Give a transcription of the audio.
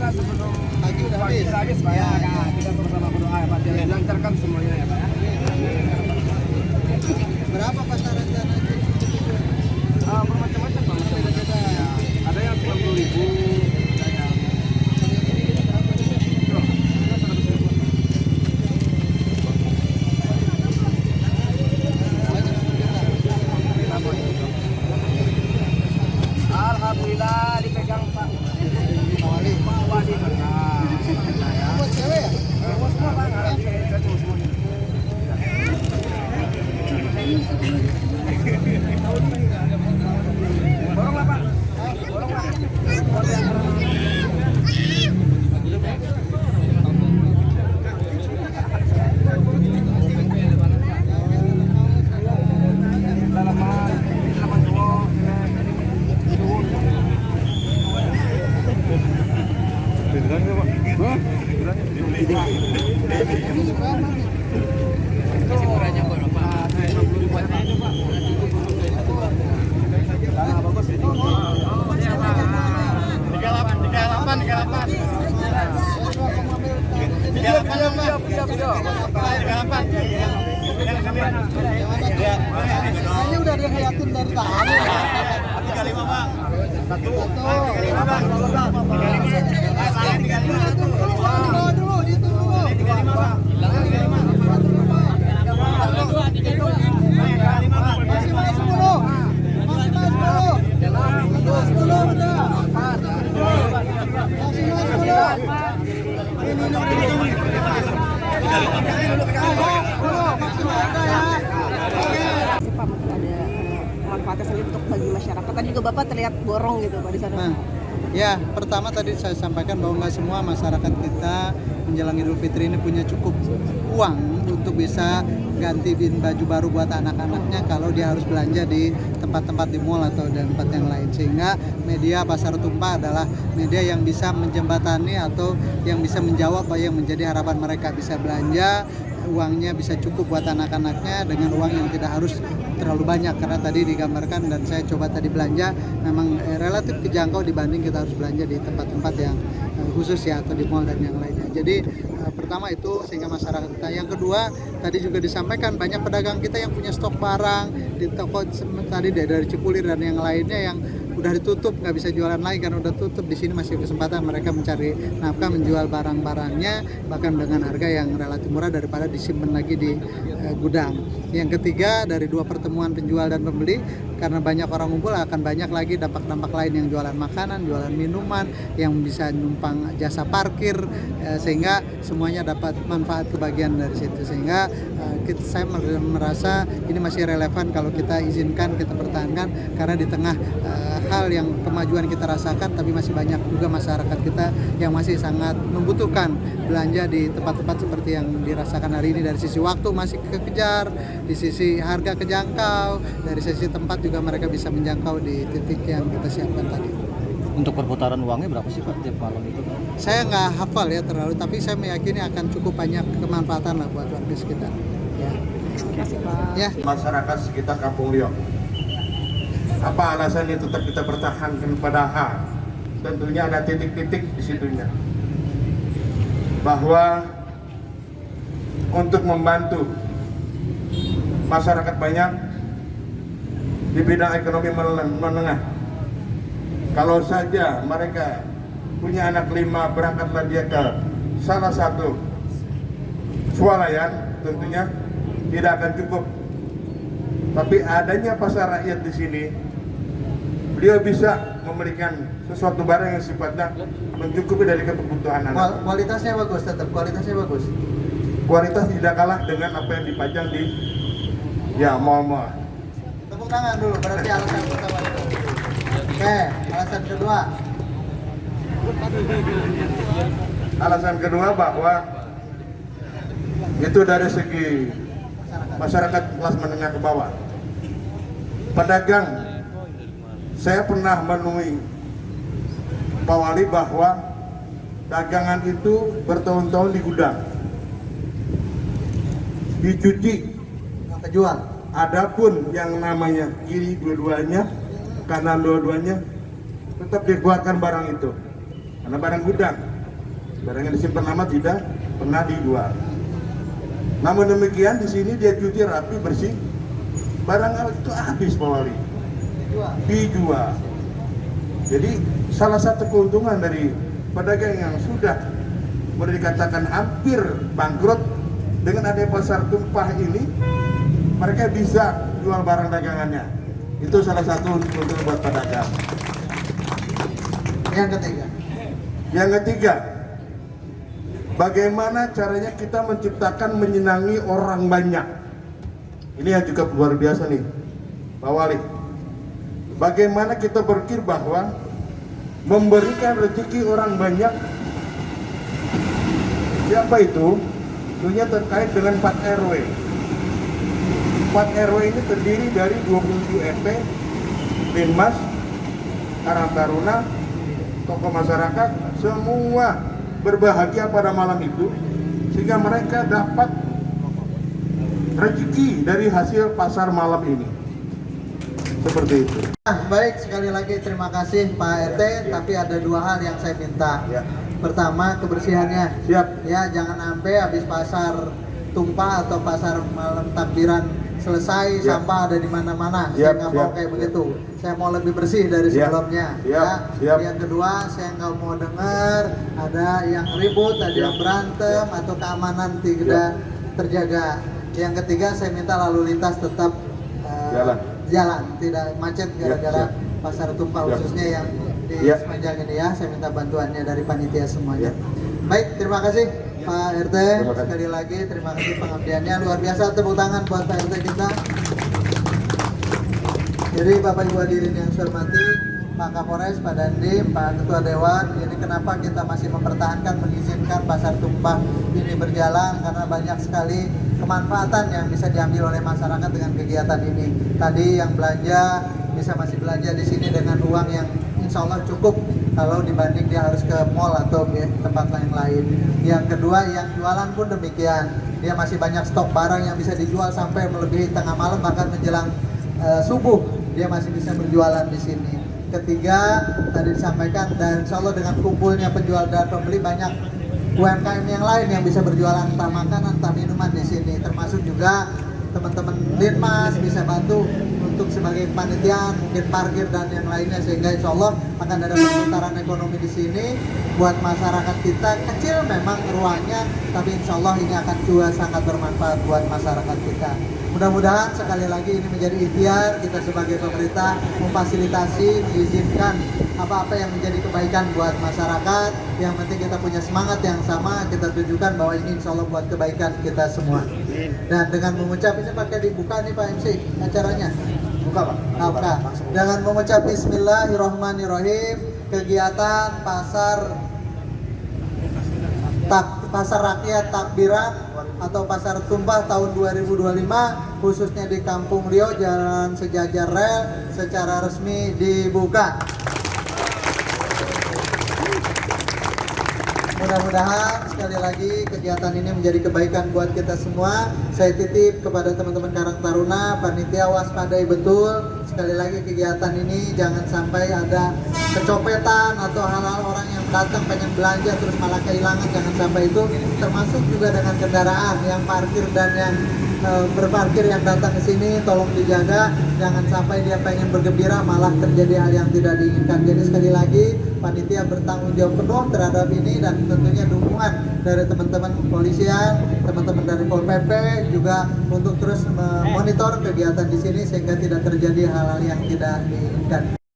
Pak sebelum Pagi udah pagi habis. habis Pak ya. Ya. Kita sama-sama berdoa ya Pak. Biar dilancarkan semuanya ya Pak. Berapa pasaran tanah itu? Bermacam-macam Pak. Macam-macam. Ya. Ada yang 90.000, ada yang Alhamdulillah dipegang Pak. Pak Wali menang. Buat cewek ya? Semua Pak, saya cuma semuanya. Borong lah Pak. Borong lah. Kayaknya udah ada yang yakin dari tadi. 35 Pak. Dulu, itu dulu. Masih mas dulu. Masih mas dulu. Mas dulu udah. Masih mas dulu. Pak, mungkin ada manfaatnya sendiri untuk bagi masyarakat. Tadi juga Bapak terlihat borong gitu Pak di sana. Nah, ya pertama tadi saya sampaikan bahwa nggak semua masyarakat kita menjelang Idul Fitri ini punya cukup uang untuk bisa gantiin baju baru buat anak-anaknya kalau dia harus belanja di tempat-tempat di mall atau di tempat yang lain, sehingga media Pasar Tumpah adalah media yang bisa menjembatani atau yang bisa menjawab apa yang menjadi harapan mereka, bisa belanja uangnya bisa cukup buat anak-anaknya dengan uang yang tidak harus terlalu banyak, karena tadi digambarkan dan saya coba tadi belanja memang relatif kejangkau dibanding kita harus belanja di tempat-tempat yang khusus ya atau di mall dan yang lainnya. Jadi pertama itu sehingga masyarakat kita. Yang kedua tadi juga disampaikan banyak pedagang kita yang punya stok barang di toko tadi dari Cipulir dan yang lainnya yang udah ditutup, nggak bisa jualan lagi karena udah tutup. Di sini masih kesempatan mereka mencari nafkah, menjual barang-barangnya bahkan dengan harga yang relatif murah daripada disimpan lagi di gudang. Yang ketiga dari dua pertemuan penjual dan pembeli, karena banyak orang ngumpul akan banyak lagi dampak-dampak lain yang jualan makanan, jualan minuman, yang bisa numpang jasa parkir, sehingga semuanya dapat manfaat kebagian dari situ. Sehingga saya merasa ini masih relevan kalau kita izinkan, kita pertahankan, karena di tengah hal yang kemajuan kita rasakan, tapi masih banyak juga masyarakat kita yang masih sangat membutuhkan belanja di tempat-tempat seperti yang dirasakan hari ini. Dari sisi waktu masih kekejar, di sisi harga kejangkau, dari sisi tempat juga mereka bisa menjangkau di titik yang kita siapkan tadi. Untuk perputaran uangnya berapa sih Pak tiap malam itu? Saya nggak hafal ya terlalu, tapi saya meyakini akan cukup banyak kemanfaatan lah buat warga sekitar. Ya. Terima kasih Pak. Ya. Masyarakat sekitar Kampung Liok. Apa alasannya tetap kita pertahankan, padahal tentunya ada titik-titik di situnya bahwa untuk membantu masyarakat banyak di bidang ekonomi menengah. Kalau saja mereka punya anak 5, berangkatlah dia ke salah satu swalayan, tentunya tidak akan cukup. Tapi adanya pasar rakyat di sini, beliau bisa memberikan sesuatu barang yang sifatnya mencukupi dari kebutuhan anak. Kualitasnya bagus, tetap kualitasnya bagus. Kualitas tidak kalah dengan apa yang dipajang di mall-mall. Tepuk tangan dulu, berarti alasan pertama itu. Oke, alasan kedua. Alasan kedua bahwa itu dari segi masyarakat kelas menengah ke bawah. Pedagang, saya pernah menemui Pak Wali bahwa dagangan itu bertahun-tahun di gudang, dicuci, Kejual. adapun yang namanya kiri dua-duanya, kanan dua-duanya, tetap dikeluarkan barang itu karena barang gudang. Barang yang disimpan lama tidak pernah dijual. Namun demikian di sini dia cuci rapi bersih, barang itu habis Pak Wali, dijual. Jadi salah satu keuntungan dari pedagang yang sudah boleh dikatakan hampir bangkrut, dengan adanya pasar tumpah ini mereka bisa jual barang dagangannya. Itu salah satu keuntungan buat pedagang. Yang ketiga, bagaimana caranya kita menciptakan menyenangi orang banyak. Ini yang juga luar biasa nih Pak Wali. Bagaimana kita berpikir bahwa memberikan rezeki orang banyak. Siapa itu? Tentunya terkait dengan 4 RW. 4 RW ini terdiri dari 27 RT, Linmas, Karang Taruna, tokoh masyarakat, semua berbahagia pada malam itu, sehingga mereka dapat rezeki dari hasil pasar malam ini. Seperti itu. Baik, sekali lagi terima kasih Pak RT, tapi ada 2 hal yang saya minta. Ya. Pertama, kebersihannya. Siap. Ya, jangan sampai habis pasar tumpah atau pasar malam takbiran selesai Ya. sampah ada di mana-mana. Siap, Saya nggak mau siap. kayak begitu. Saya mau lebih bersih dari Siap. sebelumnya. Siap, Ya. siap. Yang kedua, saya nggak mau dengar ada yang ribut, ada Siap. yang berantem atau keamanan tidak terjaga. Yang ketiga, saya minta lalu lintas tetap jalan, tidak macet gara-gara siap. pasar tumpah Siap. khususnya yang di Ya. sepanjang ini ya. Saya minta bantuannya dari panitia semuanya. Ya. Baik, terima kasih Pak RT. Terima kasih. Sekali lagi terima kasih pengabdiannya luar biasa. Tepuk tangan buat Pak RT kita. Jadi Bapak Ibu hadirin yang saya hormati, Pak Kapolres, Pak Dandim, Pak Ketua Dewan, ini kenapa kita masih mempertahankan mengizinkan pasar tumpah ini berjalan, karena banyak sekali kemanfaatan yang bisa diambil oleh masyarakat dengan kegiatan ini. Tadi yang belanja bisa masih belanja di sini dengan uang yang insya Allah cukup kalau dibanding dia harus ke mall atau tempat lain. Yang kedua, yang jualan pun demikian, dia masih banyak stok barang yang bisa dijual sampai melebihi tengah malam, bahkan menjelang subuh dia masih bisa berjualan di sini. Ketiga, tadi disampaikan, dan insya Allah dengan kumpulnya penjual dan pembeli, banyak UMKM yang lain yang bisa berjualan entah makanan, entah minuman di sini, termasuk juga teman-teman Linmas bisa bantu untuk sebagai panitia, mungkin parkir dan yang lainnya, sehingga insya Allah akan ada perputaran ekonomi di sini buat masyarakat kita. Kecil memang ruangnya, tapi insya Allah ini akan juga sangat bermanfaat buat masyarakat kita. Mudah-mudahan sekali lagi ini menjadi ikhtiar kita sebagai pemerintah memfasilitasi, mengizinkan apa-apa yang menjadi kebaikan buat masyarakat. Yang penting kita punya semangat yang sama, kita tunjukkan bahwa ini insya Allah buat kebaikan kita semua. Dan dengan mengucap, ini pakai dibuka nih Pak MC acaranya. Buka Pak. Buka. Dengan mengucap Bismillahirrahmanirrahim, kegiatan pasar rakyat takbiran atau pasar tumpah tahun 2025 khususnya di Kampung Rio Jalan Sejajar Rel secara resmi dibuka. Mudah-mudahan sekali lagi kegiatan ini menjadi kebaikan buat kita semua. Saya titip kepada teman-teman Karang Taruna, panitia waspadai betul. Sekali lagi kegiatan ini jangan sampai ada kecopetan atau hal-hal orang yang datang pengen belanja terus malah kehilangan, jangan sampai itu. Termasuk juga dengan kendaraan yang parkir dan yang berparkir yang datang ke sini, tolong dijaga, jangan sampai dia pengen bergembira malah terjadi hal yang tidak diinginkan. Jadi sekali lagi panitia bertanggung jawab penuh terhadap ini, dan tentunya dukungan dari teman-teman kepolisian, teman-teman dari Pol PP juga untuk terus memonitor kegiatan di sini sehingga tidak terjadi hal-hal yang tidak diinginkan.